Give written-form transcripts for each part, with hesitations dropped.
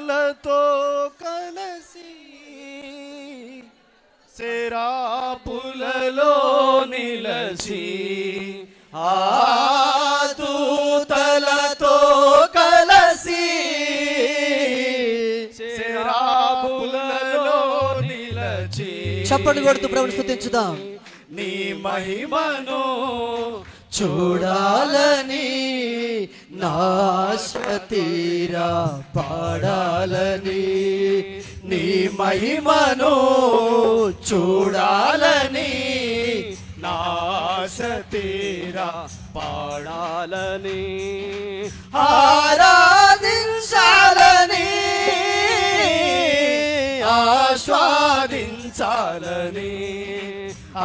దూతలతో కలసి సెరాపులలో నిలచి ఆ దూతలతో కలసి సెరాపులలో నిలచి చప్పట్లు కొడుతూ ప్రభువుని స్తుతించుదాం. నీ మహిమను చూడాలని నాశతీరా పాడాలని, నీ మహిమను చూడాలని నాశతీరా పాడాలని, ఆరాధించాలని ఆస్వాదించాలని,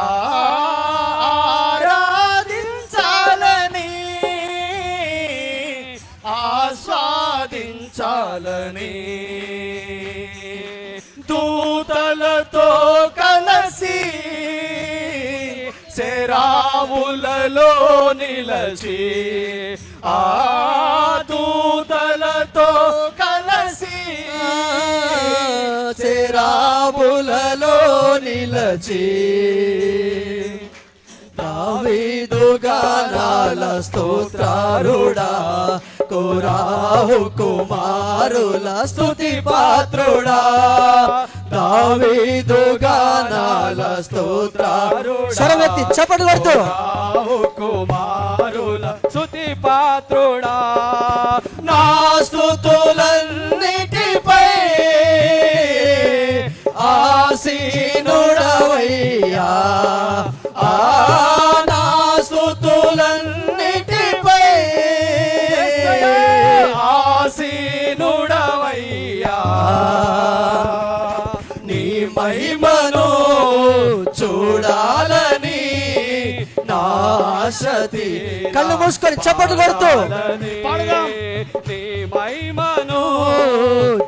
ఆరాధించాలని ఆస్వాదించాలని, దూతలతో కలసి సెరావులలో నిలచి ఆ దూతలతో కలసి సెరావులలో నిలచి దావీదు గానాల స్తోత్రారుడా, కోరాహు కుమారుల స్తుతి పాత్రుడా, దావీదు గానాల స్తోత్రారుడా, స్వరమెత్తి చప్పట్లు కొడుతూ కోరాహు కుమారుల స్తుతి పాత్రుడా, నా స్తుతులన్నిటిపై ఆసీనుడవయ్యా, నా స్తుతులన్నిటిపై ఆసీనుడవయ్యా, నీ మహిమను చూడాలని నాశతి. కళ్ళు మూసుకొని చప్పట్లు కొడుతూ పాడదాం. నీ మహిమను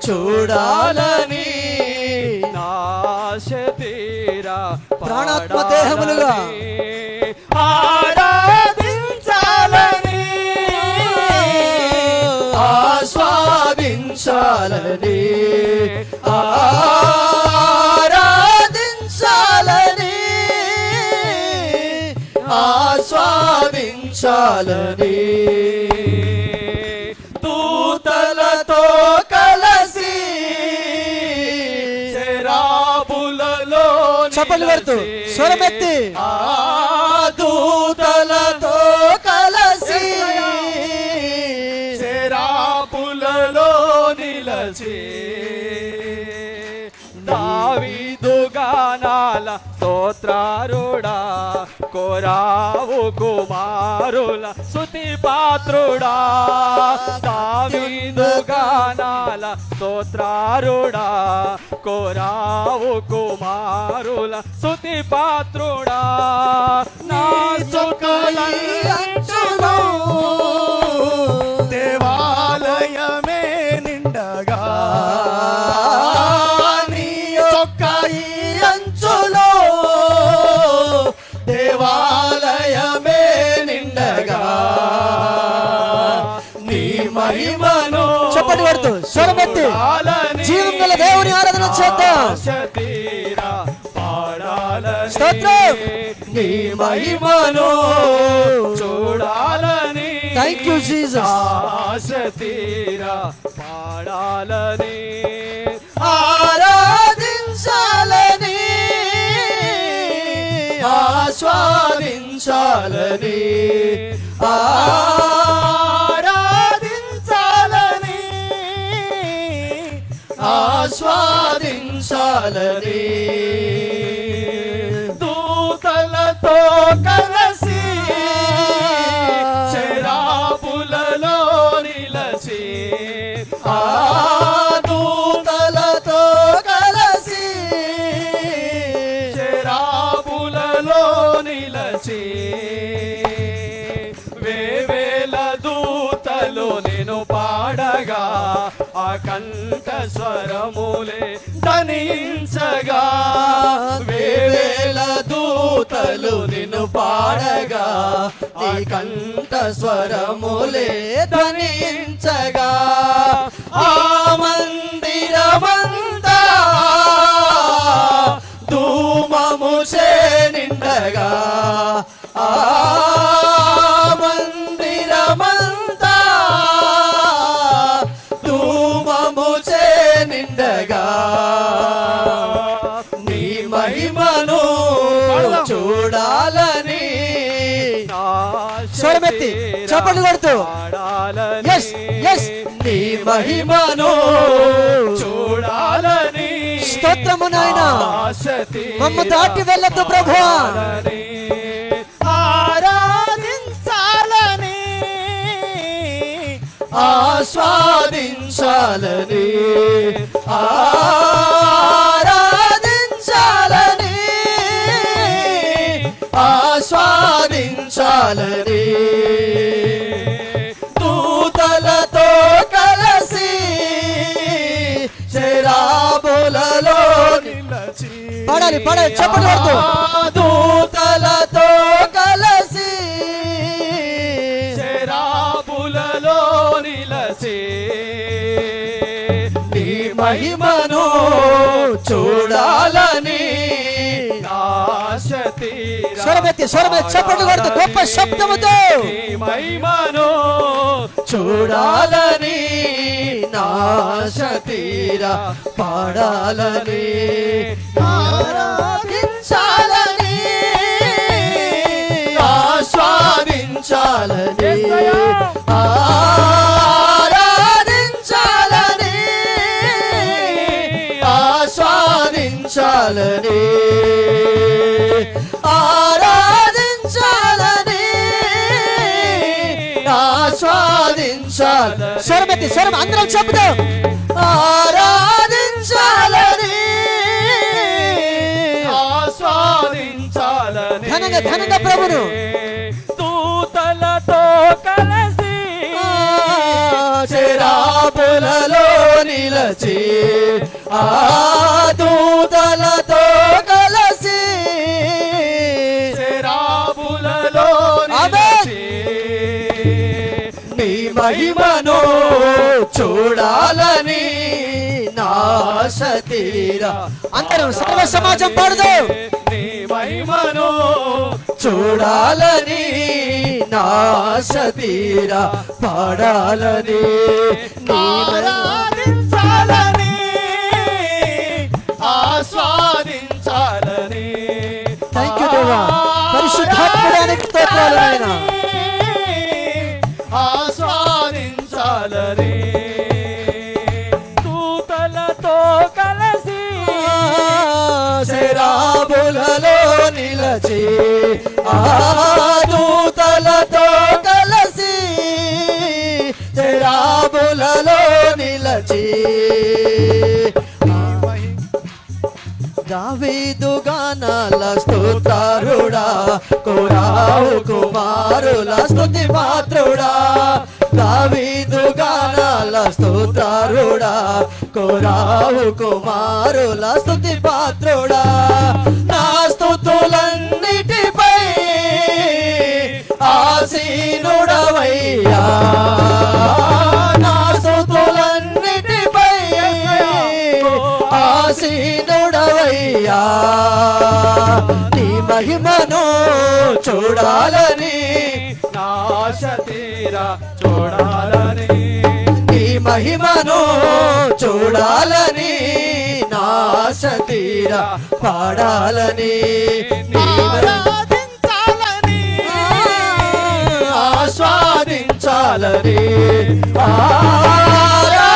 చూడాలని నాశతీరా ప్రాణాత్మ దేహములుగా ఆరాధించాలని ఆస్వాదించాలని, ఆరాధించాలని ఆస్వాదించాలని, దూతలతో కలసి సెరాపులలో చప్పట్లు కొడుతూ స్వరమెత్తి ఆ దూతలతో కలసి సెరాపులలో నిలచి దావీదు గానాల స్తోత్రారుడా, కోరావు కుమారుల స్తుతి పాత్రుడా, దావీదు గానాల స్తోత్రారుడా, కోరావు కుమారుల స్తుతి పాత్రుడా, నా స్తుతులంచును దేవాలయమే నిండగా, దేవాలయమే నిండగా, నీ మహిమను చప్పటి పడుతూ స్వరమెత్తి జీవం గల దేవుని ఆరాధన చేద్దాం. పాడాలని స్తోత్రం. నీ మహిమను చూడాలని, థ్యాంక్ యూ జీసస్. ఆశతీరా పాడాలని ఆరాధించాలని ఆస్వాదించాలని, ఆరాధించాలని ఆస్వాదించాలని, దూతలతో కలసి సెరాపులలో నిలచి ఆ దూతలతో కలసి సెరాపులలో నిలచి, వేవేల దూతలు నేను పాడగా ఆ కంఠ స్వరములే ధనించగా, వేవేల దూతలు నిన్ను పాడగా నీ కంఠ స్వరములే ధ్వనించగా, ఆ మంది yes, yes. నీ మహిమను చూడాలని స్తోత్రము నాయనా. ఆశ తీరా మమ్ము దాటి వెళ్ళొద్దు ప్రభువా. ఆరాధించాలని ఆస్వాదించాలని ఆరాధించాలని ఆస్వాదించాలని దూతలతో కలసి శరాబులలో నిలచి పాడాలి పాడాలి చెప్పండి వద్దు. దూతలతో కలసి శరాబులలో నిలచి నీ మహిమను చూడాలని ఆశ తీరా స్వరమెత్తి చెప్పండి వద్దు గొప్ప శబ్దముతో. నీ మహిమను చూడాలని నాశ తీరా పాడాలని ఆరాధించాలని ఆస్వాదించాలని ఆరాధించాలని ఆస్వాదించాలని ఆరాధించాలని ఆస్వాదించాలని స్వరం అందరం చెప్తాం. ఆరాధించాలని ఆస్వాదించాలని ఘనంగా ప్రభును దూతలతో కలసి శరాబులలో నిలచి ఆ దూతలతో కలసి శరాబులలో నిలచి నీ మహిమను చూడాలని నాశ తీరా అందరం సర్వ సమాజం పాడుదాం. నీ మహిమను చూడాలని నాశ తీరా పాడాలని ఆరాధించాలని ఆస్వాదించాలని థ్యాంక్ యూ దేవా. పరిశుద్ధాత్మడానికి స్తోత్రాలు నాయనా. ఆస్వాదించాలని దూతలతో కలసి శరాబులలో నిలచి ఆ దూతలతో కలసి శరాబులలో నిలచి దావీదు గానాల స్తోత్రుడా కోరావు కుమారుల స్తుతి పాత్రుడా దావీదు గానాల స్తోత్రుడా కోరావు కుమారుల స్తుతి పాత్రుడా నా స్తుతులన్నిటిపై ఆసీనుడవయ్యా నా స్తుతులన్నిటిపై ఆసీనుడవయ్యా నీ మహిమను చూడాలని నాశ తీరా చూడాలని నీ మహిమను చూడాలని నాశ తీరా పాడాలని ఆరాధించాలని ఆస్వాదించాలని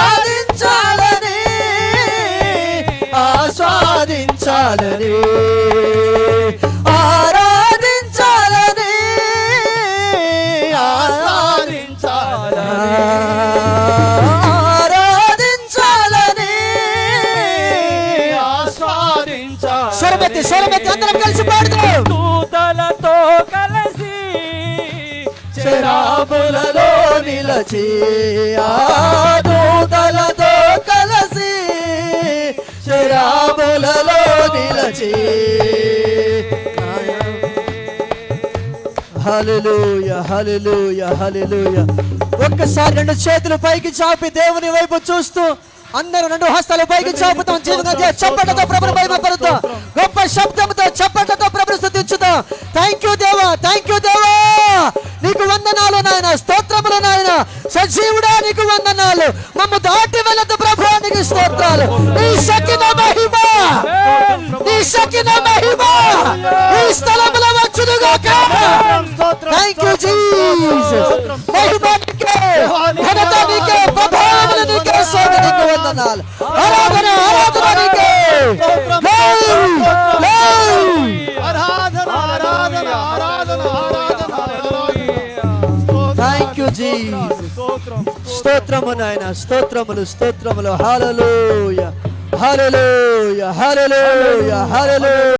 ఆరాధించాలని ఆస్వాదించాలని ఆరాధించాలని ఆస్వాదించాలని ఆరాధించాలని ఆస్వాదించాలని స్వరమెత్తి అందరం కలిసి పాడుదాం. దూతలతో కలిసి శరాబులలో నిలచి ఆ దూతలతో కలిసి శరాబులలో నిలచి హల్లెలూయా హల్లెలూయా హల్లెలూయా. ఒక్కసారి రెండు చేతులు పైకి చాపి దేవుని వైపు చూస్తూ అందరూ రెండు హస్తాలు పైకి చాపుతాం. జీవనంగా చప్పట్లతో ప్రభుని మహిమపరుద్దాం. గొప్ప శబ్దంతో చప్పట్లతో ప్రభుని స్తుతించుదాం. థ్యాంక్ యూ దేవా, థ్యాంక్ యూ దేవా. నీకు వందనాలు నాయన, స్తోత్రములు నాయన. సజీవుడా నీకు వందనాలు. మమ్ము దాటి వెళ్ళదు ప్రభు, నీకు స్తోత్రాలు. నీ శక్తిన మహిమ, నీ శక్తిన మహిమ ఈ స్థలములో వచ్చునుగాక. Thank you Jesus. మహిమ నీకే, ఘనత వందనాలు. ఆరాధన ఆరాధన నీకే. Thank you Jesus. స్తోత్రము నాయన, స్తోత్రములు స్తోత్రములు. హల్లెలూయా హల్లెలూయా హల్లెలూయా హల్లెలూయా.